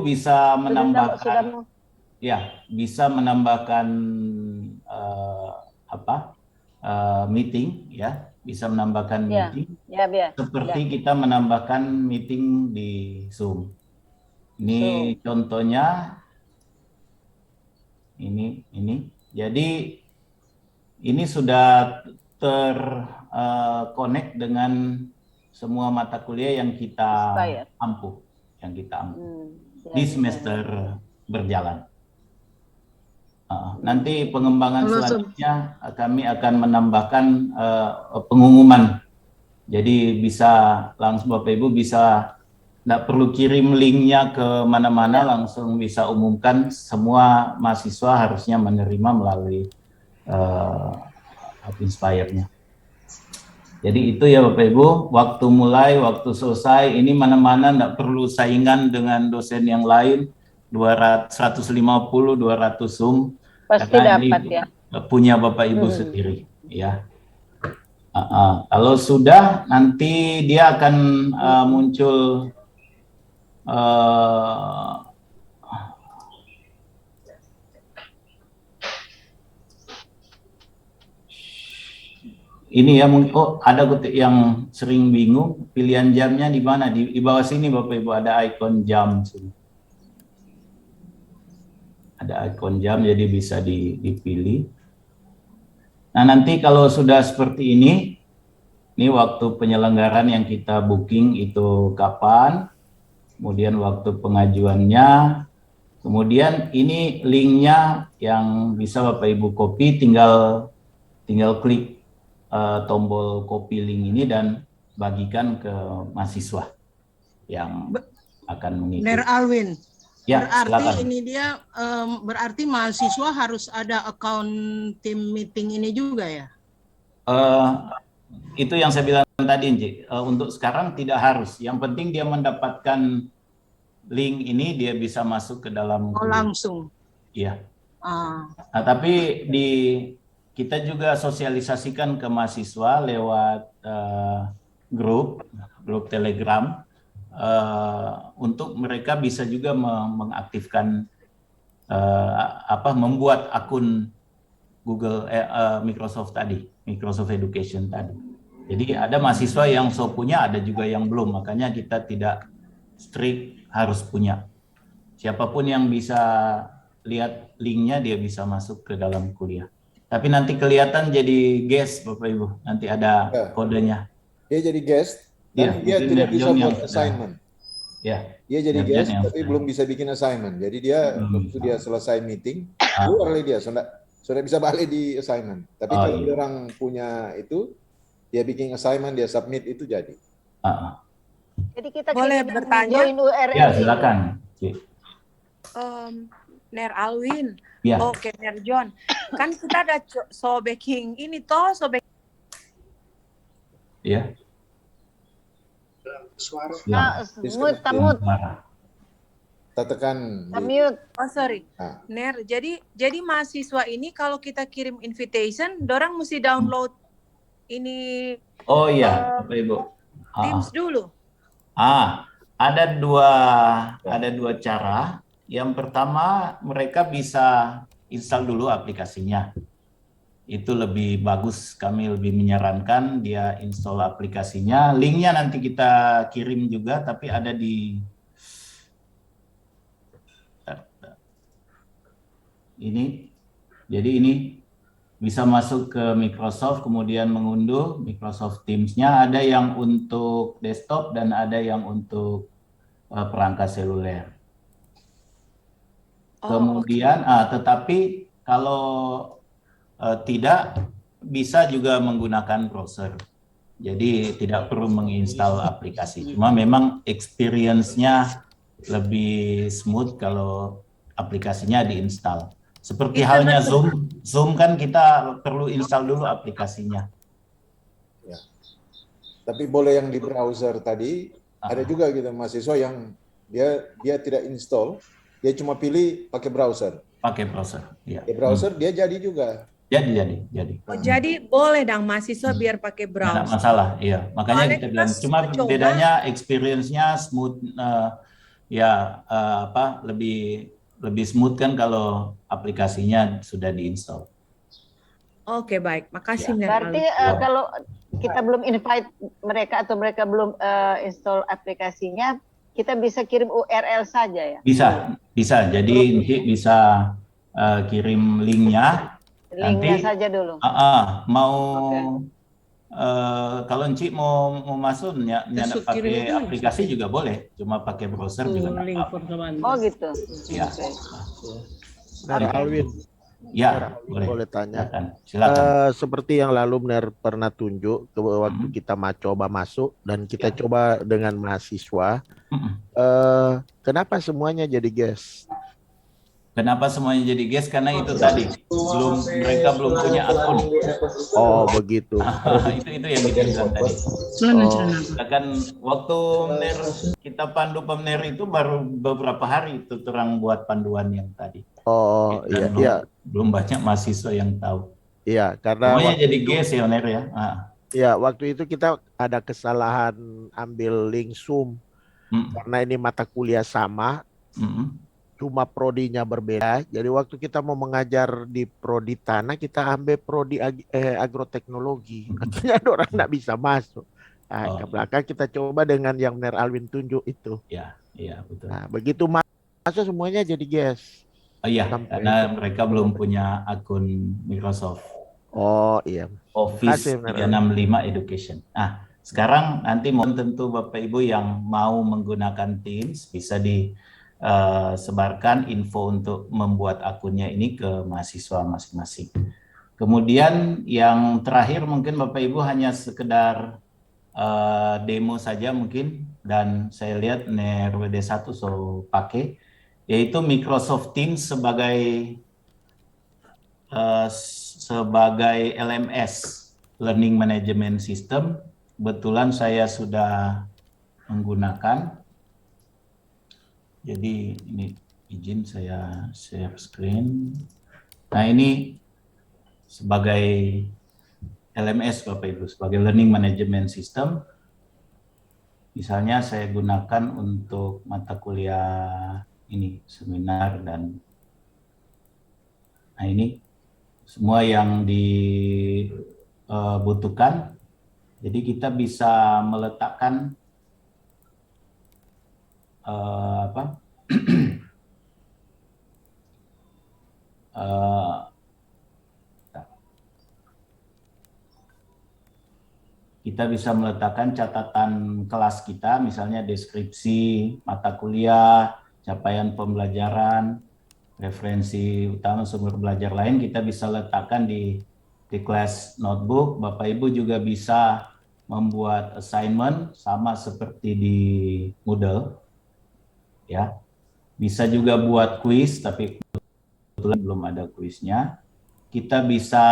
bisa sudah menambahkan, mau. ya, bisa menambahkan meeting, ya, bisa menambahkan meeting. Ya, Seperti kita menambahkan meeting di Zoom. Ini contohnya, ini. Jadi ini sudah terkonek dengan semua mata kuliah yang kita ampuh, di semester berjalan. Nanti pengembangan selanjutnya kami akan menambahkan pengumuman. Jadi bisa langsung Bapak Ibu bisa, nggak perlu kirim linknya ke mana-mana, langsung bisa umumkan semua mahasiswa harusnya menerima melalui Inspire-nya. Jadi itu ya Bapak Ibu, waktu mulai, waktu selesai, ini mana-mana nggak perlu saingan dengan dosen yang lain, 150, 200 Zoom, pasti karena dapat ini ya. punya Bapak Ibu sendiri. Ya. Kalau sudah, nanti dia akan muncul ini ya, ada yang sering bingung pilihan jamnya di mana, di bawah sini Bapak Ibu ada ikon jam sini. Ada ikon jam, jadi bisa dipilih. Nah, nanti kalau sudah seperti ini waktu penyelenggaran yang kita booking itu kapan, kemudian waktu pengajuannya, kemudian ini linknya yang bisa Bapak Ibu copy, tinggal klik tombol copy link ini dan bagikan ke mahasiswa yang akan mengikuti. Ner Alwin, ya, berarti silakan. ini dia berarti mahasiswa harus ada account tim meeting ini juga ya? Itu yang saya bilang tadi, Nji. Untuk sekarang tidak harus. Yang penting dia mendapatkan link ini, dia bisa masuk ke dalam. Langsung. Iya. Nah, tapi kita juga sosialisasikan ke mahasiswa lewat grup Telegram, untuk mereka bisa juga mengaktifkan membuat akun Google Microsoft Education tadi. Jadi ada mahasiswa yang punya, ada juga yang belum, makanya kita tidak strict harus punya. Siapapun yang bisa lihat linknya, dia bisa masuk ke dalam kuliah. Tapi nanti kelihatan jadi guest Bapak Ibu, nanti ada kodenya. Dia jadi guest, dan dia tidak bisa buat assignment. Ya. Dia jadi guest, tapi belum bisa bikin assignment. Jadi dia waktu dia selesai meeting, keluar dia sudah bisa balik di assignment. Tapi kalau orang punya itu, dia bikin assignment, dia submit, itu jadi. Jadi kita boleh bertanya? Join URL. Ya, silakan. Ner Alwin, ya. Oke, Ner John. Kan kita ada Sobeking ini toh, ya. Suara. Tamut. Kita tekan. Mute. Oh, sorry. Ner, jadi mahasiswa ini kalau kita kirim invitation, dorang mesti download ini. Oh iya, Bapak Ibu. Teams dulu. Ada dua cara. Yang pertama, mereka bisa install dulu aplikasinya. Itu lebih bagus, kami lebih menyarankan dia install aplikasinya. Linknya nanti kita kirim juga, tapi ada di ini. Jadi ini bisa masuk ke Microsoft, kemudian mengunduh Microsoft Teams-nya. Ada yang untuk desktop dan ada yang untuk perangkat seluler. Kemudian, tetapi kalau tidak, bisa juga menggunakan browser. Jadi tidak perlu menginstal aplikasi. Cuma memang experience-nya lebih smooth kalau aplikasinya diinstal. Seperti halnya Zoom kan kita perlu install dulu aplikasinya. Ya. Tapi boleh yang di browser tadi, ada juga gitu mahasiswa yang dia tidak install, dia cuma pilih pakai browser. Pakai browser, ya. Di browser dia jadi juga. Jadi. Oh, jadi boleh dong mahasiswa biar pakai browser. Tidak masalah, iya. Makanya kita bilang, cuma bedanya experience-nya smooth, ya lebih smooth kan kalau aplikasinya sudah diinstal. Oke, baik. Makasih, Ya. Ner. Berarti Alvin. kalau kita belum invite mereka atau mereka belum install aplikasinya, kita bisa kirim URL saja ya? Bisa. Jadi Nci bisa kirim linknya. Linknya Nanti saja dulu. mau Oke. kalau Nci mau masuk Masuk pakai kirim itu, aplikasi juga boleh, cuma pakai browser juga nggak link apa-apa. for kawan. Oh gitu. Ya. Oke. Ner Oke. Alwin, Ya, boleh tanya. Silakan. Seperti yang lalu Ner pernah tunjuk ke waktu kita coba masuk dan kita coba dengan mahasiswa. Kenapa semuanya jadi guest? Kenapa semuanya jadi guest? Karena itu tadi mereka belum punya akun. Oh begitu. itu yang kita bilang tadi. Kan waktu kita pandu pemner itu baru beberapa hari itu terang buat panduan yang tadi. Oh iya. Belum banyak mahasiswa yang tahu. Iya, karena semuanya jadi guest ya Ner ya. Iya, waktu itu kita ada kesalahan ambil link Zoom karena ini mata kuliah sama. Cuma prodinya berbeda. Jadi waktu kita mau mengajar di prodi tanah, kita ambil prodi agroteknologi. Akhirnya ada orang nggak bisa masuk. Nah, ke belakang kita coba dengan yang Ner Alwin tunjuk itu. Iya betul. Nah, begitu masuk semuanya jadi guest. Oh iya, karena mereka belum punya akun Microsoft. Oh iya. Office 365 Education. Nah, sekarang nanti tentu Bapak Ibu yang mau menggunakan Teams bisa sebarkan info untuk membuat akunnya ini ke mahasiswa masing-masing. Kemudian yang terakhir mungkin Bapak Ibu hanya sekedar demo saja mungkin, dan saya lihat Ner WD1 pakai, yaitu Microsoft Teams sebagai LMS, Learning Management System. Kebetulan saya sudah menggunakan. Jadi ini izin saya share screen. Nah ini sebagai LMS Bapak Ibu, sebagai Learning Management System. Misalnya saya gunakan untuk mata kuliah ini, seminar, dan nah ini semua yang dibutuhkan. Jadi kita bisa meletakkan kita bisa meletakkan catatan kelas kita, misalnya deskripsi mata kuliah, capaian pembelajaran, referensi utama sumber belajar lain, kita bisa letakkan di kelas notebook. Bapak Ibu juga bisa membuat assignment sama seperti di Moodle. Ya, bisa juga buat kuis, tapi kebetulan belum ada kuisnya. Kita bisa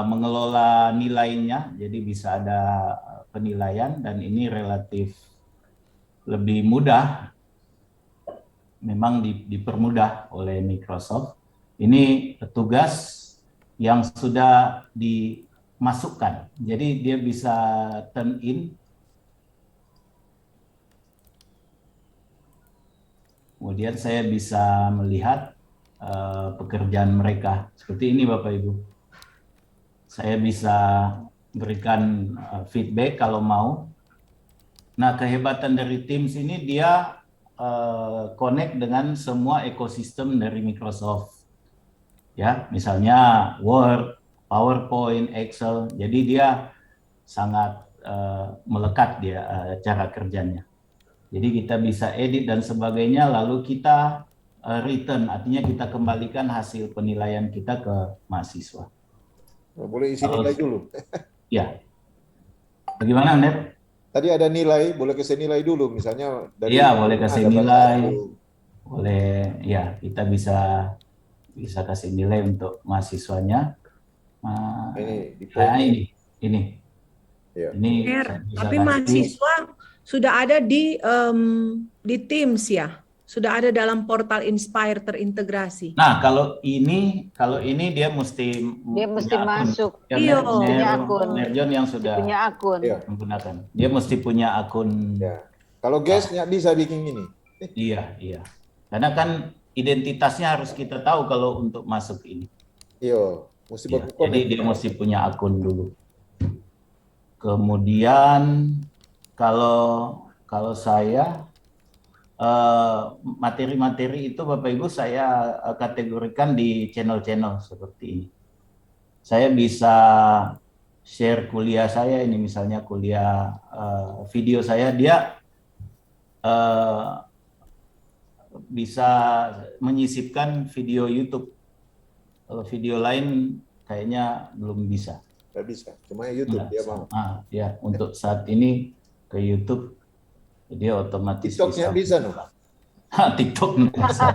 mengelola nilainya, jadi bisa ada penilaian, dan ini relatif lebih mudah, memang dipermudah oleh Microsoft. Ini tugas yang sudah dimasukkan, jadi dia bisa turn in. Kemudian saya bisa melihat pekerjaan mereka. Seperti ini Bapak Ibu. Saya bisa berikan feedback kalau mau. Nah, kehebatan dari Teams ini dia connect dengan semua ekosistem dari Microsoft. Ya, misalnya Word, PowerPoint, Excel. Jadi dia sangat melekat dia cara kerjanya. Jadi kita bisa edit dan sebagainya, lalu kita return, artinya kita kembalikan hasil penilaian kita ke mahasiswa. Boleh isi nilai dulu. Ya. Bagaimana, Ner? Tadi ada nilai, boleh kasih nilai dulu, misalnya dari. Iya, boleh kasih nilai. Boleh, ya kita bisa kasih nilai untuk mahasiswanya. Ini. Ya. Ini. Tapi mahasiswa sudah ada di Teams ya? Sudah ada dalam portal Inspire terintegrasi. Nah, kalau ini dia mesti masuk. Iya, Nerjon yang sudah punya akun. menggunakan. Dia mesti punya akun Kalau guest nggak bisa bikin ini. Iya. Karena kan identitasnya harus kita tahu kalau untuk masuk ini. Iya, mesti Ya, berkomen. jadi dia mesti punya akun dulu. Kemudian kalau saya materi-materi itu Bapak Ibu saya kategorikan di channel-channel seperti ini. Saya bisa share kuliah saya ini, misalnya kuliah video saya, dia bisa menyisipkan video YouTube. Kalau video lain kayaknya belum bisa. Nggak bisa, cuma YouTube dia mau. Ya, untuk saat ini ke YouTube dia otomatis TikToknya bisa no? TikTok bisa.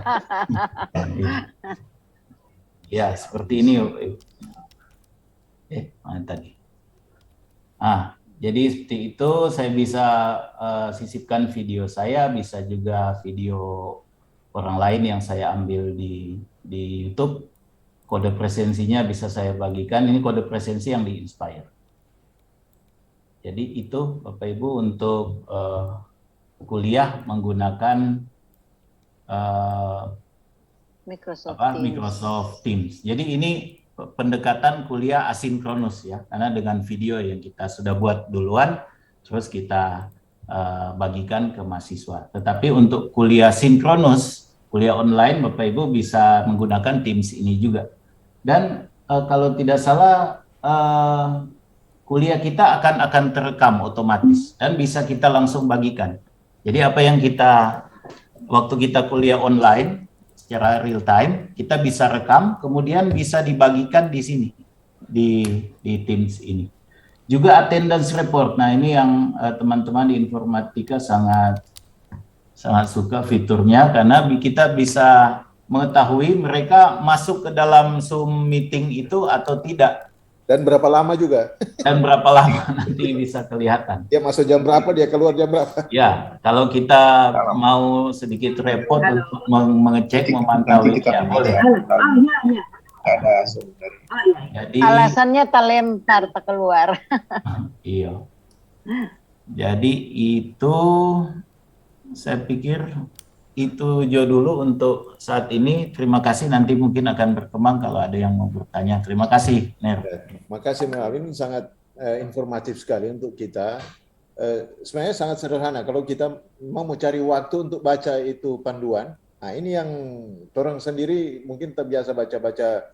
Ya, seperti ini. Mana tadi? Jadi seperti itu saya bisa sisipkan video saya, bisa juga video orang lain yang saya ambil di YouTube. Kode presensinya bisa saya bagikan. Ini kode presensi yang di Inspire. Jadi itu Bapak Ibu untuk kuliah menggunakan Microsoft Teams. Jadi ini pendekatan kuliah asinkronus ya, karena dengan video yang kita sudah buat duluan, terus kita bagikan ke mahasiswa. Tetapi untuk kuliah sinkronus, kuliah online, Bapak Ibu bisa menggunakan Teams ini juga. Dan kalau tidak salah, kuliah kita akan terekam otomatis dan bisa kita langsung bagikan. Jadi apa yang waktu kita kuliah online secara real time, kita bisa rekam, kemudian bisa dibagikan di sini, di Teams ini. Juga attendance report. Nah, ini yang teman-teman di informatika sangat suka fiturnya, karena kita bisa mengetahui mereka masuk ke dalam Zoom meeting itu atau tidak. Dan berapa lama juga. Dan berapa lama nanti bisa kelihatan. Dia masuk jam berapa, dia keluar jam berapa. Ya, kalau kita mau sedikit repot untuk mengecek, memantau ya boleh. Jadi, alasannya terlempar, tak keluar. Iya. Jadi itu saya pikir itu Jo dulu untuk saat ini. Terima kasih, nanti mungkin akan berkembang kalau ada yang mau bertanya. Terima kasih, Ner. Terima kasih, Melvin. Sangat informatif sekali untuk kita. Sebenarnya sangat sederhana. Kalau kita mau cari waktu untuk baca itu panduan, nah ini yang orang sendiri mungkin terbiasa baca-baca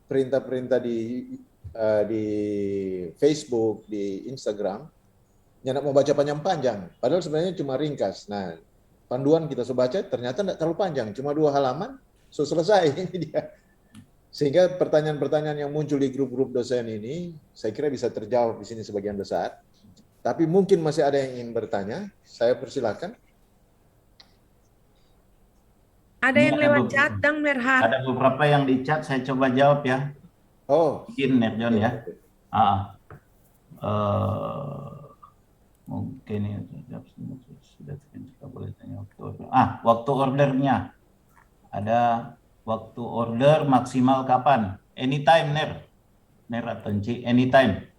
perintah-perintah di Facebook, di Instagram, yang mau baca panjang-panjang. Padahal sebenarnya cuma ringkas. Nah, panduan kita sebaca ternyata tidak terlalu panjang, cuma 2 halaman, selesai. Ini dia. Sehingga pertanyaan-pertanyaan yang muncul di grup-grup dosen ini, saya kira bisa terjawab di sini sebagian besar. Tapi mungkin masih ada yang ingin bertanya, saya persilakan. Ada yang lewat chat, Dang Merhar. Ada beberapa yang di chat, saya coba jawab ya. Oh, mungkin Nerjon ya. Mungkin ya sudah boleh tanya waktu order. Waktu ordernya ada. Waktu order maksimal kapan? Anytime, Ner atau Enci, anytime.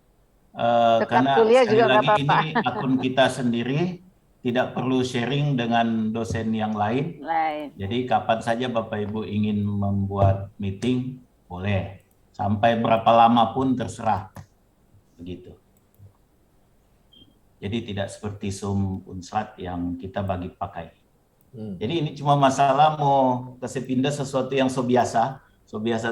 Karena sekali lagi ini akun kita sendiri, tidak perlu sharing dengan dosen yang lain. Jadi kapan saja Bapak Ibu ingin membuat meeting, boleh. Sampai berapa lama pun terserah. Begitu. Jadi tidak seperti Zoom Unslat yang kita bagi pakai. Jadi ini cuma masalah mau kasih pindah sesuatu yang so biasa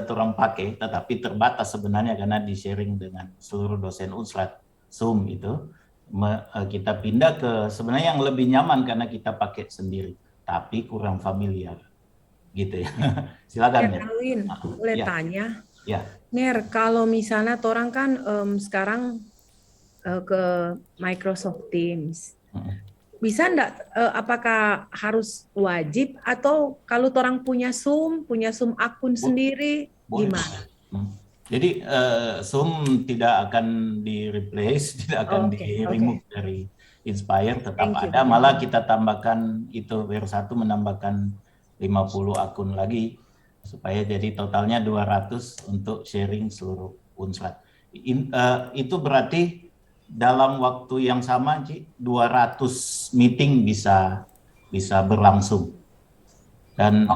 orang pakai, tetapi terbatas sebenarnya karena di-sharing dengan seluruh dosen Unslat. Zoom itu kita pindah ke sebenarnya yang lebih nyaman karena kita pakai sendiri, tapi kurang familiar. Gitu ya. Silakan. Erwin, boleh tanya? Ya. Ner, kalau misalnya orang kan sekarang ke Microsoft Teams, bisa enggak, apakah harus wajib atau kalau orang punya Zoom akun sendiri, gimana? Jadi Zoom tidak akan di-replace, tidak akan di-remove dari Inspire, tetap ada. Malah kita tambahkan itu R1 menambahkan 50 akun lagi supaya jadi totalnya 200 untuk sharing seluruh Unslat. Itu berarti dalam waktu yang sama, Ci, 200 meeting bisa berlangsung. Dan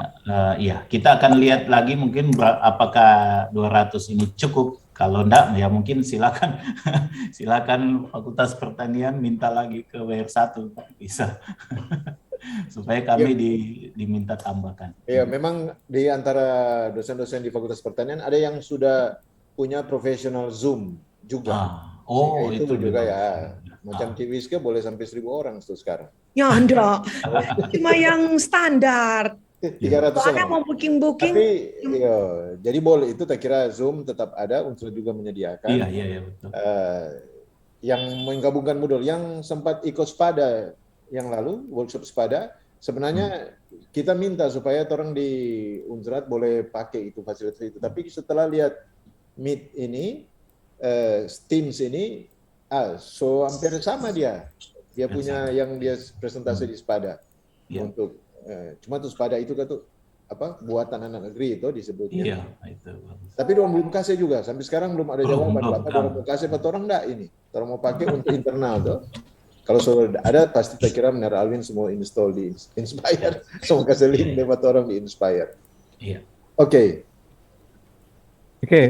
ya kita akan lihat lagi mungkin apakah 200 ini cukup. Kalau enggak ya mungkin silakan Fakultas Pertanian minta lagi ke WR1 bisa. Supaya kami diminta tambahkan. Ya, memang di antara dosen-dosen di Fakultas Pertanian ada yang sudah punya profesional Zoom juga. Oh, itu juga ya. Macam Ciwiske boleh sampai 1.000 orang tuh sekarang. Ya enggak, cuma yang standar. 300 Soalnya orang. mau booking. Tapi ya, jadi boleh itu tak kira Zoom tetap ada, Unsur juga menyediakan. Iya betul. Yang menggabungkan modul yang sempat ikut SPADA yang lalu, workshop SPADA, sebenarnya kita minta supaya orang di Unsrat boleh pakai itu fasilitas itu. Tapi setelah lihat Meet ini, Teams ini, so hampir sama dia punya yang dia presentasi di SPADA untuk cuma tuh SPADA itu kan tuh buatan anak negeri itu disebutnya. Iya, itu. Tapi orang belum kasih juga sampai sekarang belum ada jawaban apa orang mau kasih atau orang enggak ini. Orang mau pakai untuk internal tuh. Kalau sudah ada pasti tak kira Benar Alvin semua install di Inspire, semua kasih link lewat orang di Inspire. Iya. Oke,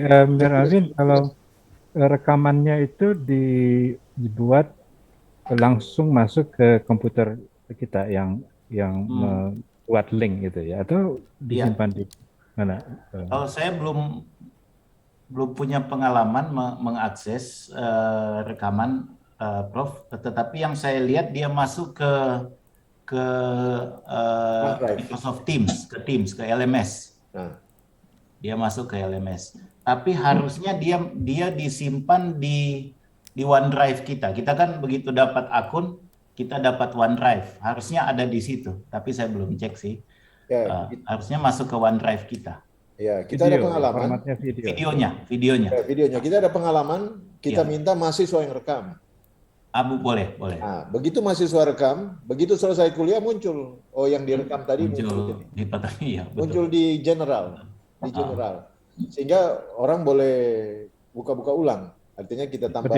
Benar Alvin, kalau rekamannya itu dibuat langsung masuk ke komputer kita yang membuat link gitu ya, atau disimpan di mana? Kalau saya belum punya pengalaman mengakses rekaman, Prof. Tetapi yang saya lihat dia masuk ke Microsoft Teams, ke LMS. Dia masuk ke LMS. Tapi harusnya dia disimpan di OneDrive kita. Kita kan begitu dapat akun, kita dapat OneDrive. Harusnya ada di situ, tapi saya belum cek sih. Harusnya masuk ke OneDrive kita. Ya, kita ada pengalaman. Videonya. Videonya. Kita ada pengalaman, kita minta mahasiswa yang rekam. Boleh. Nah, begitu mahasiswa rekam, begitu selesai kuliah muncul. Oh, yang direkam tadi muncul di general. Sehingga orang boleh buka-buka ulang. Artinya kita tambah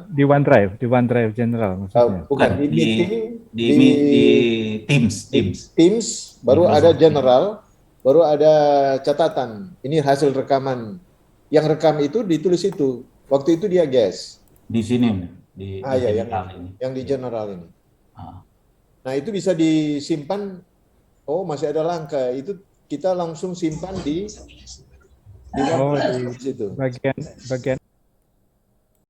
di OneDrive general maksudnya. Bukan di Teams. Baru ada general, baru ada catatan. Ini hasil rekaman. Yang rekam itu ditulis itu. Waktu itu dia guess. Di sini yang di general ini. Nah, itu bisa disimpan. Oh, masih ada langkah. Itu kita langsung simpan di situ. Bagian